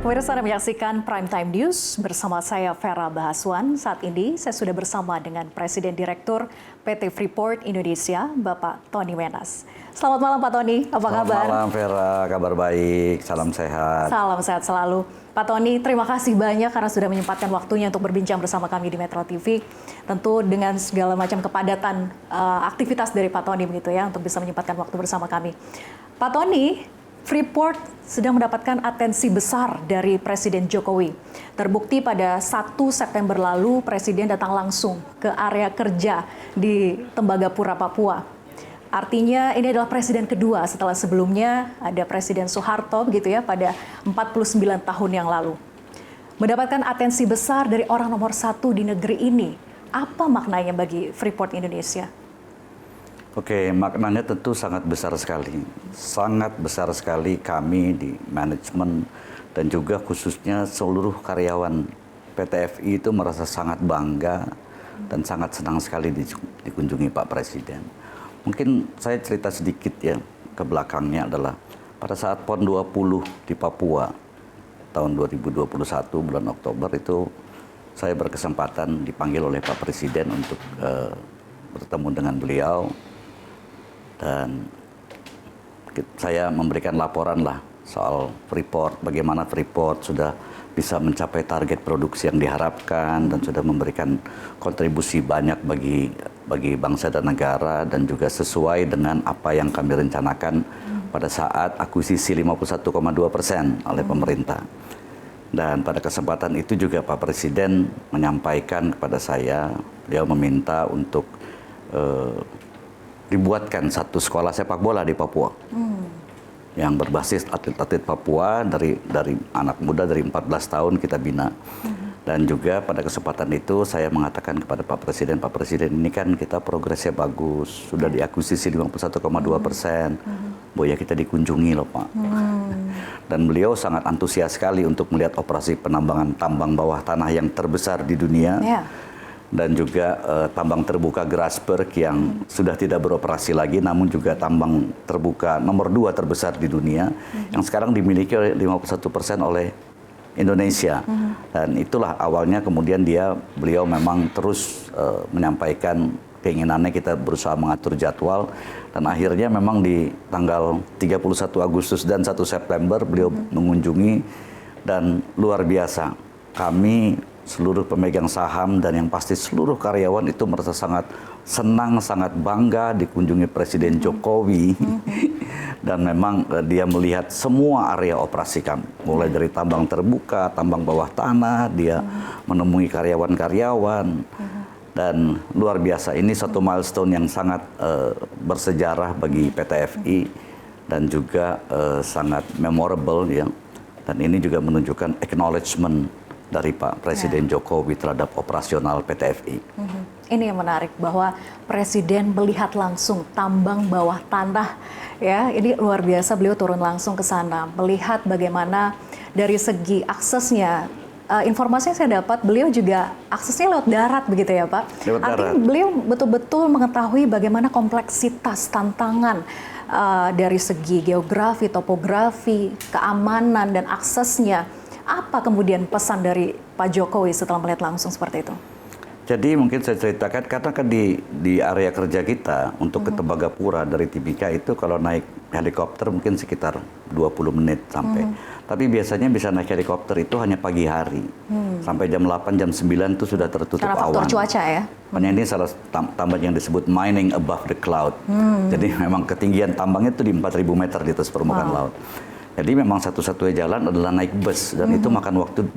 Pemirsa Anda menyaksikan Prime Time News bersama saya Vera Bahaswan. Saat ini saya sudah bersama dengan Presiden Direktur PT Freeport Indonesia, Bapak Tony Wenas. Selamat malam Pak Tony, apa kabar? Selamat malam Vera, kabar baik, salam sehat. Salam sehat selalu. Pak Tony, terima kasih banyak karena sudah menyempatkan waktunya untuk berbincang bersama kami di Metro TV. Tentu dengan segala macam kepadatan aktivitas dari Pak Tony begitu ya, untuk bisa menyempatkan waktu bersama kami. Pak Tony, Freeport sedang mendapatkan atensi besar dari Presiden Jokowi. Terbukti pada 1 September lalu, Presiden datang langsung ke area kerja di Tembagapura, Papua. Artinya ini adalah Presiden kedua setelah sebelumnya ada Presiden Soeharto begitu ya pada 49 tahun yang lalu. Mendapatkan atensi besar dari orang nomor 1 di negeri ini. Apa maknanya bagi Freeport Indonesia? Oke, maknanya tentu sangat besar sekali. Sangat besar sekali kami di manajemen dan juga khususnya seluruh karyawan PT FI itu merasa sangat bangga dan sangat senang sekali dikunjungi Pak Presiden. Mungkin saya cerita sedikit ya ke belakangnya adalah pada saat PON 20 di Papua tahun 2021 bulan Oktober itu saya berkesempatan dipanggil oleh Pak Presiden untuk bertemu dengan beliau. Dan saya memberikan laporan lah soal Freeport, bagaimana Freeport sudah bisa mencapai target produksi yang diharapkan dan sudah memberikan kontribusi banyak bagi bangsa dan negara dan juga sesuai dengan apa yang kami rencanakan pada saat akuisisi 51,2% oleh pemerintah. Dan pada kesempatan itu juga Pak Presiden menyampaikan kepada saya, beliau meminta untuk dibuatkan satu sekolah sepak bola di Papua yang berbasis atlet-atlet Papua dari anak muda dari 14 tahun kita bina. Dan juga pada kesempatan itu saya mengatakan kepada Pak Presiden ini kan kita progresnya bagus, sudah diakuisisi 51,2%, Boya kita dikunjungi loh Pak. Dan beliau sangat antusias sekali untuk melihat operasi penambangan tambang bawah tanah yang terbesar di dunia. Dan juga tambang terbuka Grasberg yang sudah tidak beroperasi lagi, namun juga tambang terbuka nomor 2 terbesar di dunia, yang sekarang dimiliki oleh 51% oleh Indonesia. Dan itulah awalnya kemudian beliau memang terus menyampaikan keinginannya, kita berusaha mengatur jadwal, dan akhirnya memang di tanggal 31 Agustus dan 1 September beliau mengunjungi, dan luar biasa. Kami seluruh pemegang saham dan yang pasti seluruh karyawan itu merasa sangat senang, sangat bangga dikunjungi Presiden Jokowi. Dan memang dia melihat semua area operasi kami, mulai dari tambang terbuka, tambang bawah tanah, dia menemui karyawan-karyawan. Dan luar biasa, ini satu milestone yang sangat bersejarah bagi PT FI dan juga sangat memorable ya. Dan ini juga menunjukkan acknowledgement dari Pak Presiden Jokowi terhadap operasional PT FI. Ini yang menarik bahwa Presiden melihat langsung tambang bawah tanah ya. Ini luar biasa, beliau turun langsung ke sana melihat bagaimana dari segi aksesnya. Informasi yang saya dapat beliau juga aksesnya lewat darat begitu ya Pak. Artinya beliau betul-betul mengetahui bagaimana kompleksitas tantangan dari segi geografi, topografi, keamanan dan aksesnya. Apa kemudian pesan dari Pak Jokowi setelah melihat langsung seperti itu? Jadi mungkin saya ceritakan, karena kan di area kerja kita untuk ke Tembagapura dari Timika itu kalau naik helikopter mungkin sekitar 20 menit sampai. Tapi biasanya bisa naik helikopter itu hanya pagi hari. Sampai jam 8, jam 9 itu sudah tertutup karena awan. Faktor cuaca ya? Makanya ini salah tambang yang disebut mining above the cloud. Jadi memang ketinggian tambangnya itu di 4.000 meter di atas permukaan laut. Jadi memang satu-satunya jalan adalah naik bus, dan itu makan waktu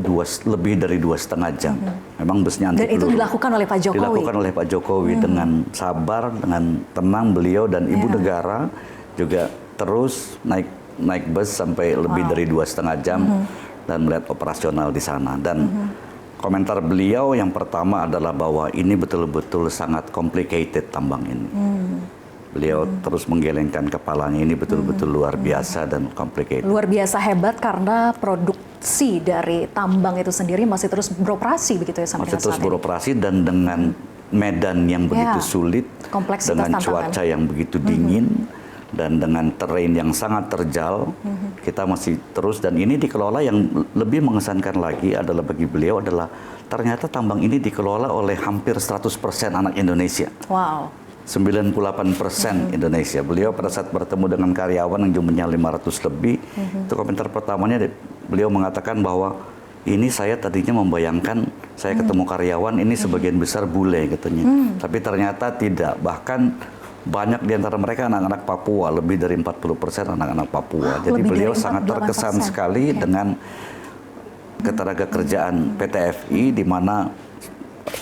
lebih dari 2,5 jam. Memang busnya anti peluru. Dan itu dilakukan oleh Pak Jokowi? Dilakukan oleh Pak Jokowi dengan sabar, dengan tenang beliau dan Ibu Negara juga terus naik bus sampai lebih dari 2,5 jam dan melihat operasional di sana. Dan komentar beliau yang pertama adalah bahwa ini betul-betul sangat complicated tambang ini. Beliau terus menggelengkan kepalanya, ini betul-betul luar biasa dan complicated. Luar biasa hebat karena produksi dari tambang itu sendiri masih terus beroperasi begitu ya sampai masih terus beroperasi dan dengan medan yang begitu sulit, dengan cuaca yang begitu dingin, dan dengan terrain yang sangat terjal, kita masih terus, dan ini dikelola. Yang lebih mengesankan lagi adalah bagi beliau adalah ternyata tambang ini dikelola oleh hampir 100% anak Indonesia. Wow. 98% Indonesia. Beliau pada saat bertemu dengan karyawan yang jumlahnya 500 lebih, itu komentar pertamanya beliau mengatakan bahwa ini saya tadinya membayangkan saya ketemu karyawan ini sebagian besar bule katanya. Tapi ternyata tidak. Bahkan banyak di antara mereka anak-anak Papua, lebih dari 40% anak-anak Papua. Jadi beliau sangat terkesan sekali dengan ketenaga kerjaan PT FI, di mana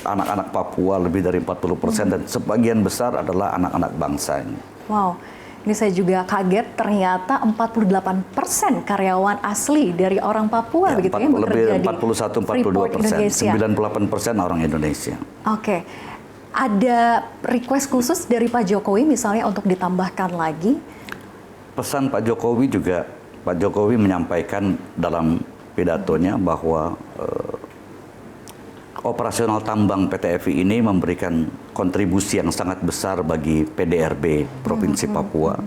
anak-anak Papua lebih dari 40% dan sebagian besar adalah anak-anak bangsa ini. Wow, ini saya juga kaget, ternyata 48% karyawan asli dari orang Papua, begitu ya, bekerja di 41-42%, 98% orang Indonesia. Oke. Ada request khusus dari Pak Jokowi misalnya untuk ditambahkan lagi? Pesan Pak Jokowi juga, Pak Jokowi menyampaikan dalam pidatonya bahwa operasional tambang PT FI ini memberikan kontribusi yang sangat besar bagi PDRB Provinsi Papua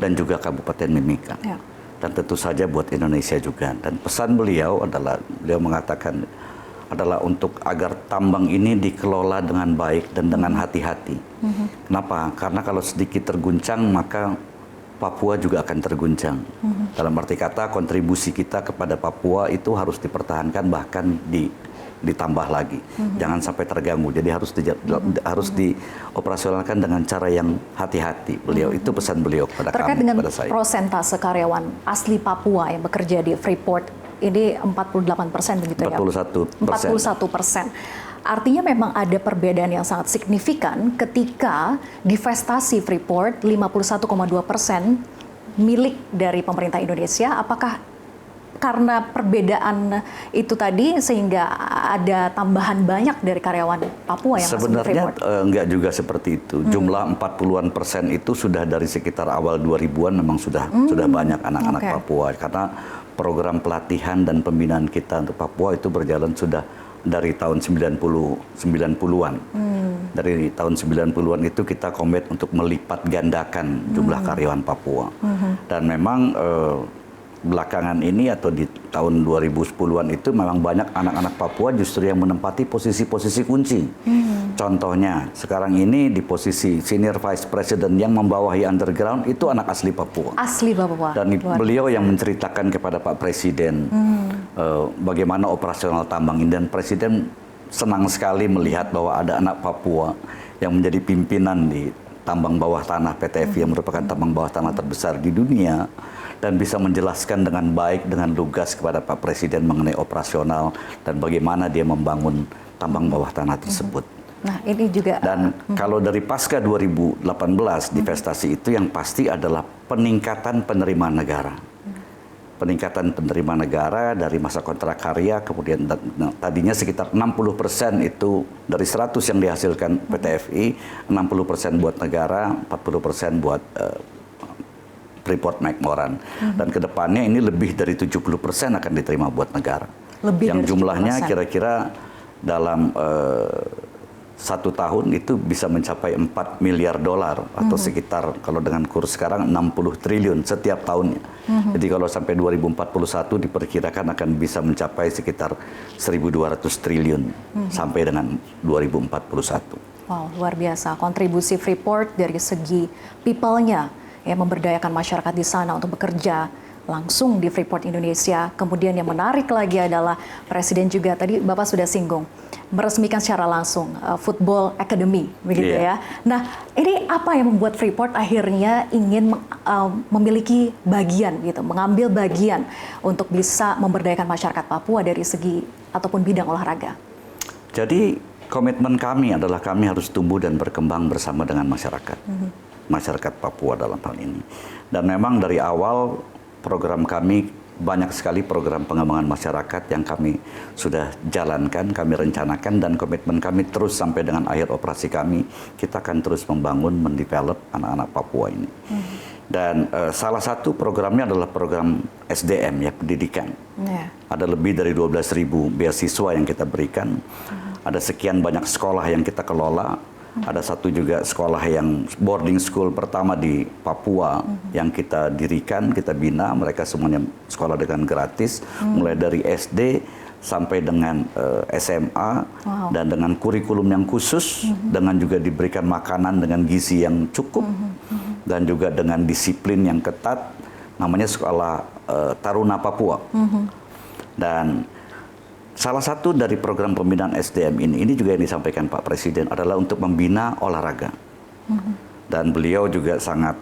dan juga Kabupaten Mimika. Ya. Dan tentu saja buat Indonesia juga. Dan pesan beliau adalah, beliau mengatakan adalah untuk agar tambang ini dikelola dengan baik dan dengan hati-hati. Kenapa? Karena kalau sedikit terguncang, maka Papua juga akan terguncang. Dalam arti kata, kontribusi kita kepada Papua itu harus dipertahankan, bahkan ditambah lagi. Jangan sampai terganggu. Jadi harus dioperasionalkan dengan cara yang hati-hati. Beliau itu pesan beliau kepada terkait kami, dengan kepada saya. Persentase karyawan asli Papua yang bekerja di Freeport ini 48% begitu ya? 41%. Artinya memang ada perbedaan yang sangat signifikan ketika divestasi Freeport 51,2% milik dari pemerintah Indonesia. Apakah karena perbedaan itu tadi sehingga ada tambahan banyak dari karyawan Papua yang sebenarnya enggak juga seperti itu. Jumlah 40-an% itu sudah dari sekitar awal 2000-an memang sudah banyak anak-anak Papua, karena program pelatihan dan pembinaan kita untuk Papua itu berjalan sudah dari tahun 90-an. Dari tahun 90-an itu kita komit untuk melipat gandakan jumlah karyawan Papua. Dan memang belakangan ini atau di tahun 2010-an itu memang banyak anak-anak Papua justru yang menempati posisi-posisi kunci. Contohnya sekarang ini di posisi Senior Vice President yang membawahi underground itu anak asli Papua. Asli Papua. Dan beliau yang menceritakan kepada Pak Presiden bagaimana operasional tambang ini, dan Presiden senang sekali melihat bahwa ada anak Papua yang menjadi pimpinan di tambang bawah tanah PT FI yang merupakan tambang bawah tanah terbesar di dunia, dan bisa menjelaskan dengan baik, dengan lugas kepada Pak Presiden mengenai operasional dan bagaimana dia membangun tambang bawah tanah tersebut. Nah, ini juga. Dan kalau dari pasca 2018 divestasi itu yang pasti adalah peningkatan penerimaan negara. Peningkatan penerimaan negara dari masa kontrak karya, kemudian tadinya sekitar 60% itu dari 100 yang dihasilkan PT FI, 60% buat negara, 40% buat Freeport McMoran. Dan kedepannya ini lebih dari 70% akan diterima buat negara. Lebih yang dari jumlahnya 70%. kira-kira dalam 1 tahun itu bisa mencapai 4 miliar dolar atau sekitar kalau dengan kurs sekarang 60 triliun setiap tahunnya. Jadi kalau sampai 2041 diperkirakan akan bisa mencapai sekitar 1.200 triliun sampai dengan 2041. Wow, luar biasa. Kontribusi Freeport dari segi people-nya, yang memberdayakan masyarakat di sana untuk bekerja langsung di Freeport Indonesia. Kemudian yang menarik lagi adalah Presiden juga tadi Bapak sudah singgung, meresmikan secara langsung Football Academy, begitu ya. Nah, ini apa yang membuat Freeport akhirnya ingin memiliki bagian, gitu, mengambil bagian untuk bisa memberdayakan masyarakat Papua dari segi ataupun bidang olahraga? Jadi komitmen kami adalah kami harus tumbuh dan berkembang bersama dengan masyarakat. Masyarakat Papua dalam hal ini. Dan memang dari awal program kami banyak sekali program pengembangan masyarakat yang kami sudah jalankan, kami rencanakan, dan komitmen kami terus sampai dengan akhir operasi kami, kita akan terus membangun, mendevelop anak-anak Papua ini. Dan salah satu programnya adalah program SDM, ya, pendidikan. Ada lebih dari 12.000 beasiswa yang kita berikan, ada sekian banyak sekolah yang kita kelola, Ada satu juga sekolah yang boarding school pertama di Papua yang kita dirikan, kita bina. Mereka semuanya sekolah dengan gratis, mulai dari SD sampai dengan SMA, dan dengan kurikulum yang khusus, dengan juga diberikan makanan dengan gizi yang cukup, dan juga dengan disiplin yang ketat. Namanya sekolah Taruna Papua. Dan salah satu dari program pembinaan SDM ini juga yang disampaikan Pak Presiden adalah untuk membina olahraga. Dan beliau juga sangat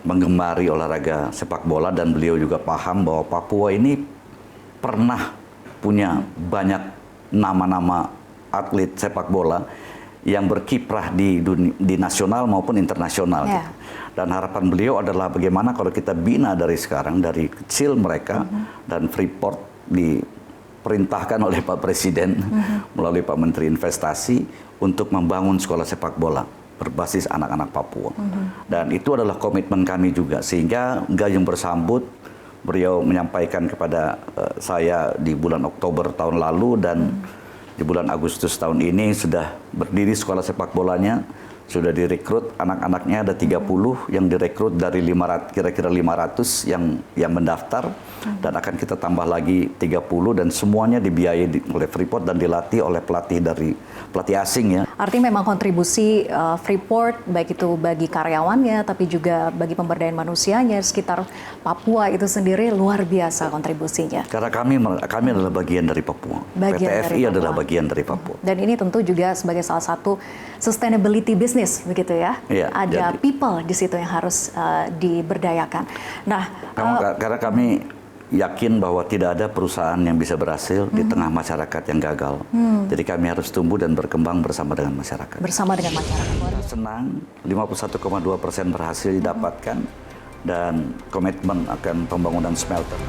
menggemari olahraga sepak bola, dan beliau juga paham bahwa Papua ini pernah punya banyak nama-nama atlet sepak bola yang berkiprah di nasional maupun internasional. Gitu. Dan harapan beliau adalah bagaimana kalau kita bina dari sekarang, dari kecil mereka, dan Freeport diperintahkan oleh Pak Presiden melalui Pak Menteri Investasi untuk membangun sekolah sepak bola berbasis anak-anak Papua. Dan itu adalah komitmen kami juga, sehingga gayung bersambut beliau menyampaikan kepada saya di bulan Oktober tahun lalu, dan di bulan Agustus tahun ini sudah berdiri sekolah sepak bolanya. Sudah direkrut anak-anaknya, ada 30 yang direkrut dari 500, kira-kira 500 yang mendaftar, dan akan kita tambah lagi 30, dan semuanya dibiayai oleh Freeport dan dilatih oleh pelatih asing ya. Artinya memang kontribusi Freeport baik itu bagi karyawannya tapi juga bagi pemberdayaan manusianya sekitar Papua itu sendiri luar biasa kontribusinya. Karena kami adalah bagian dari Papua. PT FI adalah bagian dari Papua. Dan ini tentu juga sebagai salah satu sustainability business begitu ya. Iya, ada people di situ yang harus diberdayakan. Nah, karena kami yakin bahwa tidak ada perusahaan yang bisa berhasil di tengah masyarakat yang gagal. Jadi kami harus tumbuh dan berkembang bersama dengan masyarakat. Bersama dengan masyarakat. Senang, 51,2% berhasil didapatkan, dan komitmen akan pembangunan smelter.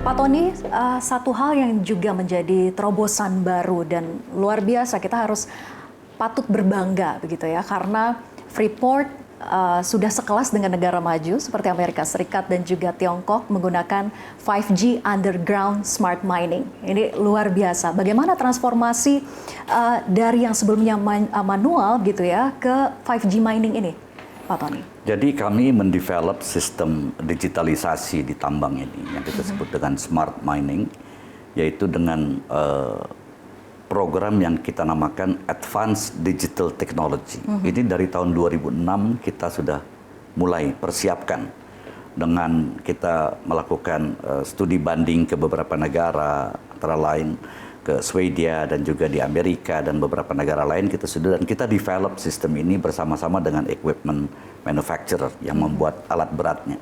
Pak Tony, satu hal yang juga menjadi terobosan baru dan luar biasa, kita harus patut berbangga begitu ya, karena Freeport sudah sekelas dengan negara maju seperti Amerika Serikat dan juga Tiongkok menggunakan 5G underground smart mining. Ini luar biasa. Bagaimana transformasi dari yang sebelumnya manual gitu ya ke 5G mining ini, Pak Tony? Jadi kami mendevelop sistem digitalisasi di tambang ini yang kita sebut dengan smart mining, yaitu dengan program yang kita namakan Advanced Digital Technology. Ini dari tahun 2006 kita sudah mulai persiapkan dengan kita melakukan studi banding ke beberapa negara, antara lain ke Swedia dan juga di Amerika dan beberapa negara lain kita sudah, dan kita develop sistem ini bersama-sama dengan equipment manufacturer yang membuat alat beratnya.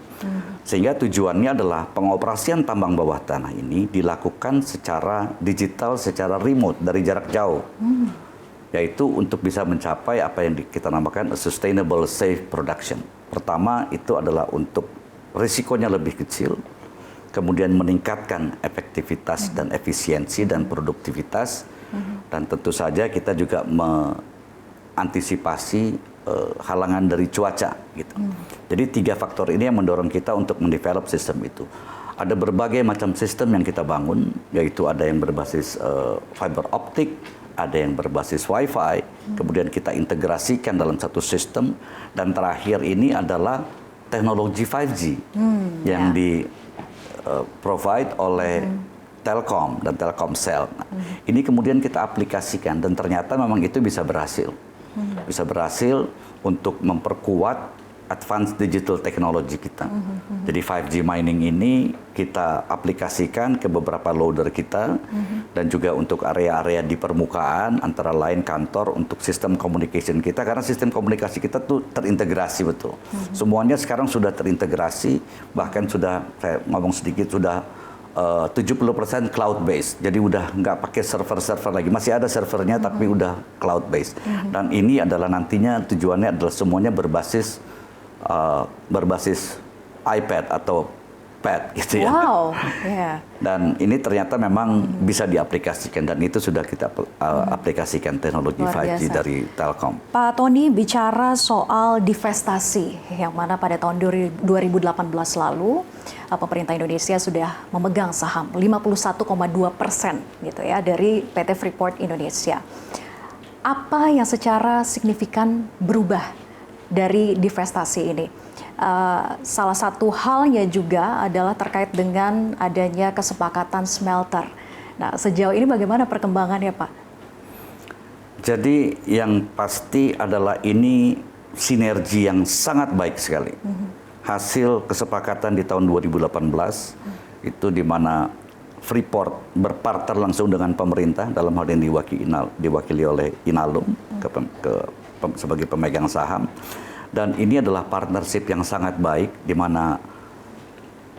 Sehingga tujuannya adalah pengoperasian tambang bawah tanah ini dilakukan secara digital, secara remote dari jarak jauh. Yaitu untuk bisa mencapai apa yang kita namakan a sustainable safe production. Pertama itu adalah untuk risikonya lebih kecil, kemudian meningkatkan efektivitas dan efisiensi dan produktivitas, dan tentu saja kita juga mengantisipasi halangan dari cuaca gitu. Jadi 3 faktor ini yang mendorong kita untuk mendevelop sistem itu. Ada berbagai macam sistem yang kita bangun, yaitu ada yang berbasis fiber optik, ada yang berbasis wifi, kemudian kita integrasikan dalam satu sistem, dan terakhir ini adalah teknologi 5G yang di provide oleh Telkom dan Telkomsel. Nah, ini kemudian kita aplikasikan, dan ternyata memang itu bisa berhasil. Bisa berhasil untuk memperkuat advanced digital technology kita. Jadi 5G mining ini kita aplikasikan ke beberapa loader kita, dan juga untuk area-area di permukaan, antara lain kantor, untuk sistem communication kita, karena sistem komunikasi kita tuh terintegrasi betul. Semuanya sekarang sudah terintegrasi, bahkan sudah, saya ngomong sedikit, sudah 70% cloud based. Jadi udah nggak pakai server-server lagi. Masih ada servernya tapi udah cloud based. Dan ini adalah nantinya tujuannya adalah semuanya berbasis iPad atau PET gitu ya. Wow, yeah. Dan ini ternyata memang bisa diaplikasikan dan itu sudah kita aplikasikan teknologi Luar 5G biasa. dari Telkom. Pak Tony bicara soal divestasi yang mana pada tahun 2018 lalu pemerintah Indonesia sudah memegang saham 51,2% gitu ya dari PT Freeport Indonesia. Apa yang secara signifikan berubah dari divestasi ini? Salah satu halnya juga adalah terkait dengan adanya kesepakatan smelter. Nah, sejauh ini bagaimana perkembangannya, Pak? Jadi yang pasti adalah ini sinergi yang sangat baik sekali. Hasil kesepakatan di tahun 2018 itu di mana Freeport berpartner langsung dengan pemerintah, dalam hal ini diwakili oleh Inalum sebagai pemegang saham. Dan ini adalah partnership yang sangat baik, di mana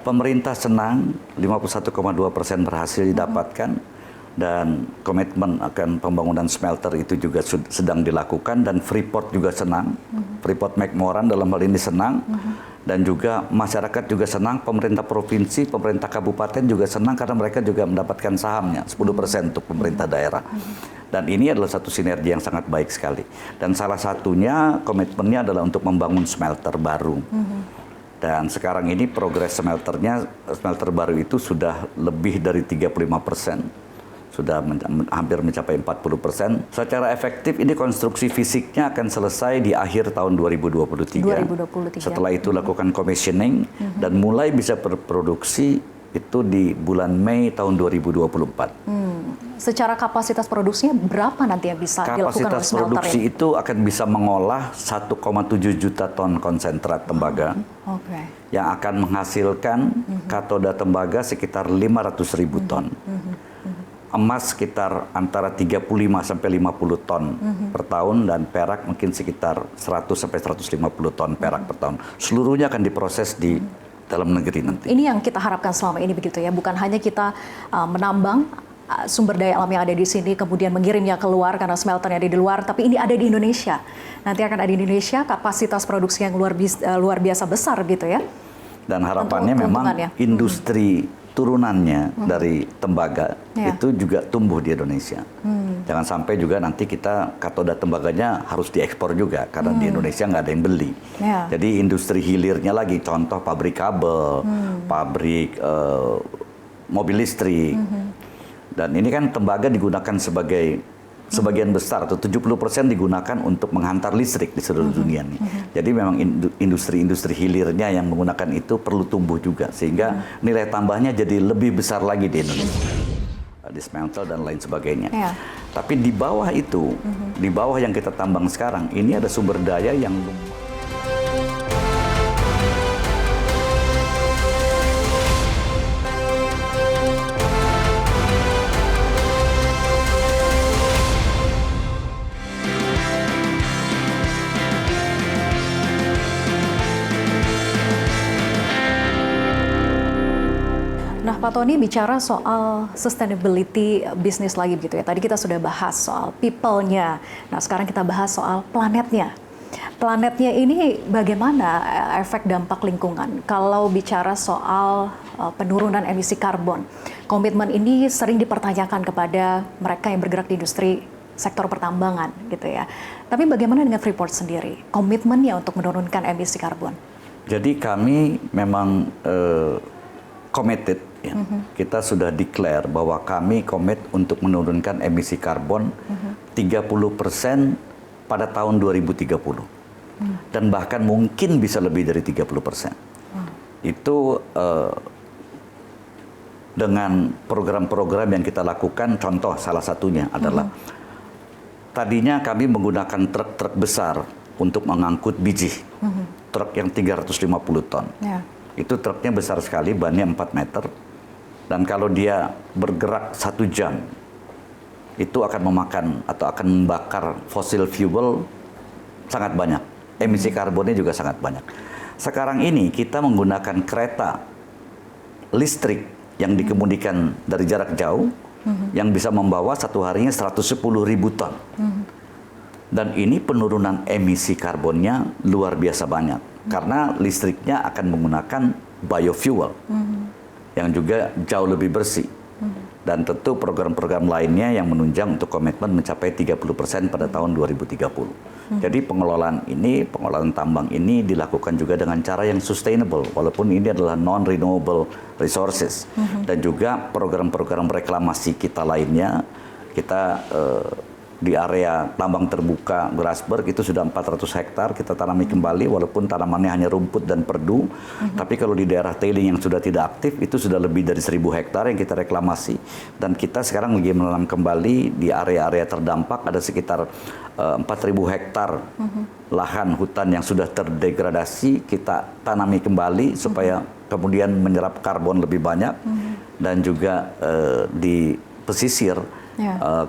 pemerintah senang 51,2% berhasil didapatkan, dan komitmen akan pembangunan smelter itu juga sedang dilakukan, dan Freeport juga senang, Freeport McMoran dalam hal ini senang, dan juga masyarakat juga senang, pemerintah provinsi, pemerintah kabupaten juga senang karena mereka juga mendapatkan sahamnya 10% untuk pemerintah daerah. Dan ini adalah satu sinergi yang sangat baik sekali. Dan salah satunya komitmennya adalah untuk membangun smelter baru. Dan sekarang ini progres smelter baru itu sudah lebih dari 35%. Sudah hampir mencapai 40%. Secara efektif ini konstruksi fisiknya akan selesai di akhir tahun 2023. Setelah itu lakukan commissioning dan mulai bisa berproduksi itu di bulan Mei tahun 2024. Secara kapasitas produksinya berapa nanti yang bisa dilakukan oleh smelter? Kapasitas produksi itu akan bisa mengolah 1,7 juta ton konsentrat tembaga yang akan menghasilkan katoda tembaga sekitar 500.000 ton. Emas sekitar antara 35 sampai 50 ton per tahun, dan perak mungkin sekitar 100 sampai 150 ton perak per tahun. Seluruhnya akan diproses di dalam negeri nanti. Ini yang kita harapkan selama ini begitu ya, bukan hanya kita menambang sumber daya alam yang ada di sini, kemudian mengirimnya keluar karena smelternya ada di luar, tapi ini ada di Indonesia. Nanti akan ada di Indonesia, kapasitas produksi yang luar biasa besar gitu ya. Dan harapannya memang industri turunannya dari tembaga itu juga tumbuh di Indonesia. Jangan sampai juga nanti kita katoda tembaganya harus diekspor juga, karena di Indonesia nggak ada yang beli. Jadi industri hilirnya lagi, contoh pabrik kabel, pabrik mobil listrik. Dan ini kan tembaga digunakan sebagian besar atau 70% digunakan untuk menghantar listrik di seluruh dunia nih. Jadi memang industri-industri hilirnya yang menggunakan itu perlu tumbuh juga, sehingga nilai tambahnya jadi lebih besar lagi di Indonesia. Di smelter dan lain sebagainya. Tapi di bawah itu, di bawah yang kita tambang sekarang, ini ada sumber daya yang Nah, Pak Tony bicara soal sustainability bisnis lagi gitu ya. Tadi kita sudah bahas soal people-nya. Nah, sekarang kita bahas soal planetnya. Planetnya ini bagaimana efek dampak lingkungan? Kalau bicara soal penurunan emisi karbon, komitmen ini sering dipertanyakan kepada mereka yang bergerak di industri sektor pertambangan gitu ya. Tapi bagaimana dengan Freeport sendiri? Komitmennya untuk menurunkan emisi karbon? Jadi kami memang committed, ya. Kita sudah declare bahwa kami komit untuk menurunkan emisi karbon 30% pada tahun 2030. Dan bahkan mungkin bisa lebih dari 30%. Itu dengan program-program yang kita lakukan, contoh salah satunya adalah tadinya kami menggunakan truk-truk besar untuk mengangkut biji. Truk yang 350 ton. Itu truknya besar sekali, bannya 4 meter. Dan kalau dia bergerak 1 jam, itu akan memakan atau akan membakar fossil fuel sangat banyak. Emisi karbonnya juga sangat banyak. Sekarang ini kita menggunakan kereta listrik yang dikemudikan dari jarak jauh, yang bisa membawa satu harinya 110.000 ton. Dan ini penurunan emisi karbonnya luar biasa banyak. Karena listriknya akan menggunakan biofuel yang juga jauh lebih bersih. Dan tentu program-program lainnya yang menunjang untuk komitmen mencapai 30% pada tahun 2030. Jadi pengelolaan tambang ini dilakukan juga dengan cara yang sustainable, walaupun ini adalah non-renewable resources. Dan juga program-program reklamasi kita lainnya, kita di area tambang terbuka Grasberg itu sudah 400 hektar kita tanami kembali, walaupun tanamannya hanya rumput dan perdu. Tapi kalau di daerah tailing yang sudah tidak aktif itu sudah lebih dari 1.000 hektar yang kita reklamasi. Dan kita sekarang lagi menanam kembali di area-area terdampak, ada sekitar 4.000 hektar lahan hutan yang sudah terdegradasi kita tanami kembali supaya kemudian menyerap karbon lebih banyak. Dan juga di pesisir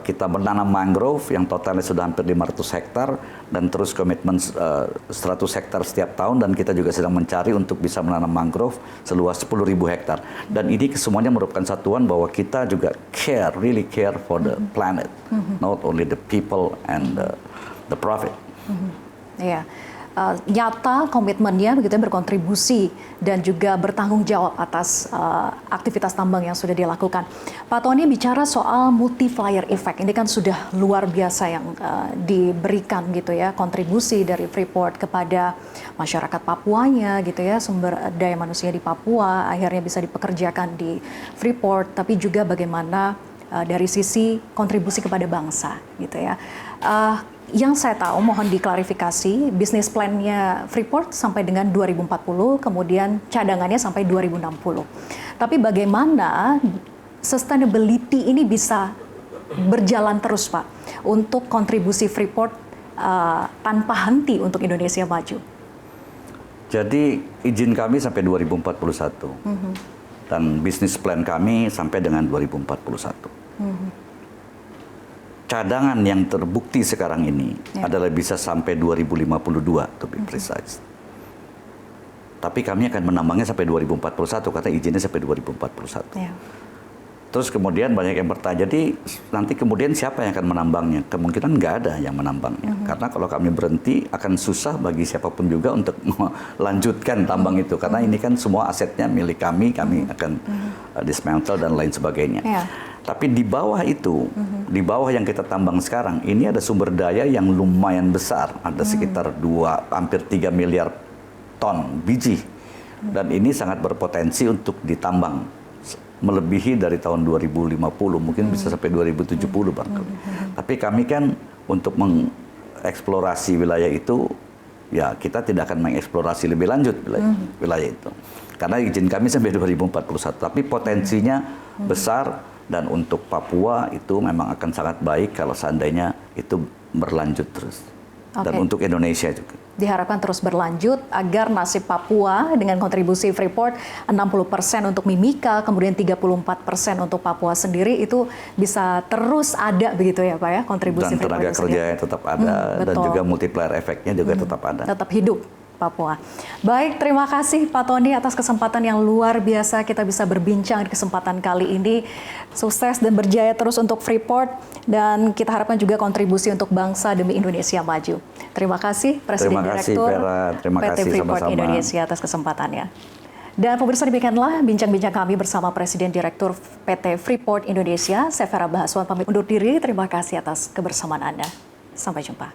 kita menanam mangrove yang totalnya sudah hampir 500 hektar dan terus komitmen 100 hektar setiap tahun, dan kita juga sedang mencari untuk bisa menanam mangrove seluas 10.000 hektar. Dan ini semuanya merupakan satuan bahwa kita juga really care for the planet, not only the people and the profit. Iya. Nyata komitmennya begitu ya, berkontribusi dan juga bertanggung jawab atas aktivitas tambang yang sudah dilakukan. Pak Tony bicara soal multiplier effect, ini kan sudah luar biasa yang diberikan gitu ya, kontribusi dari Freeport kepada masyarakat Papuanya gitu ya, sumber daya manusia di Papua akhirnya bisa dipekerjakan di Freeport, tapi juga bagaimana dari sisi kontribusi kepada bangsa gitu ya. Yang saya tahu, mohon diklarifikasi, bisnis plan-nya Freeport sampai dengan 2040, kemudian cadangannya sampai 2060. Tapi bagaimana sustainability ini bisa berjalan terus, Pak, untuk kontribusi Freeport tanpa henti untuk Indonesia maju? Jadi izin kami sampai 2041 dan bisnis plan kami sampai dengan 2041. Cadangan yang terbukti sekarang ini adalah bisa sampai 2052, to be precise. Tapi kami akan menambangnya sampai 2041 karena izinnya sampai 2041. Terus kemudian banyak yang bertanya, jadi nanti kemudian siapa yang akan menambangnya? Kemungkinan nggak ada yang menambangnya. Karena kalau kami berhenti akan susah bagi siapapun juga untuk melanjutkan tambang itu. Karena ini kan semua asetnya milik kami akan dismantle dan lain sebagainya. Tapi di bawah itu, di bawah yang kita tambang sekarang, ini ada sumber daya yang lumayan besar. Ada sekitar hampir 3 miliar ton biji. Dan ini sangat berpotensi untuk ditambang. Melebihi dari tahun 2050, mungkin bisa sampai 2070 bahkan. Tapi kami kan untuk mengeksplorasi wilayah itu, ya kita tidak akan mengeksplorasi lebih lanjut wilayah itu. Karena izin kami sampai 2041, tapi potensinya besar. Dan untuk Papua itu memang akan sangat baik kalau seandainya itu berlanjut terus. Dan untuk Indonesia juga. Diharapkan terus berlanjut agar nasib Papua dengan kontribusi Freeport 60% untuk Mimika, kemudian 34% untuk Papua sendiri itu bisa terus ada begitu ya Pak ya, kontribusi dan tenaga kerja yang tetap ada dan juga multiplier efeknya juga tetap ada. Tetap hidup Papua. Baik, terima kasih Pak Tony atas kesempatan yang luar biasa kita bisa berbincang di kesempatan kali ini. Sukses dan berjaya terus untuk Freeport dan kita harapkan juga kontribusi untuk bangsa demi Indonesia maju. Terima kasih Presiden Direktur PT Freeport Indonesia atas kesempatannya. Dan pemirsa, demikianlah bincang-bincang kami bersama Presiden Direktur PT Freeport Indonesia, Severa Bahaswan, pamit undur diri. Terima kasih atas kebersamaan Anda. Sampai jumpa.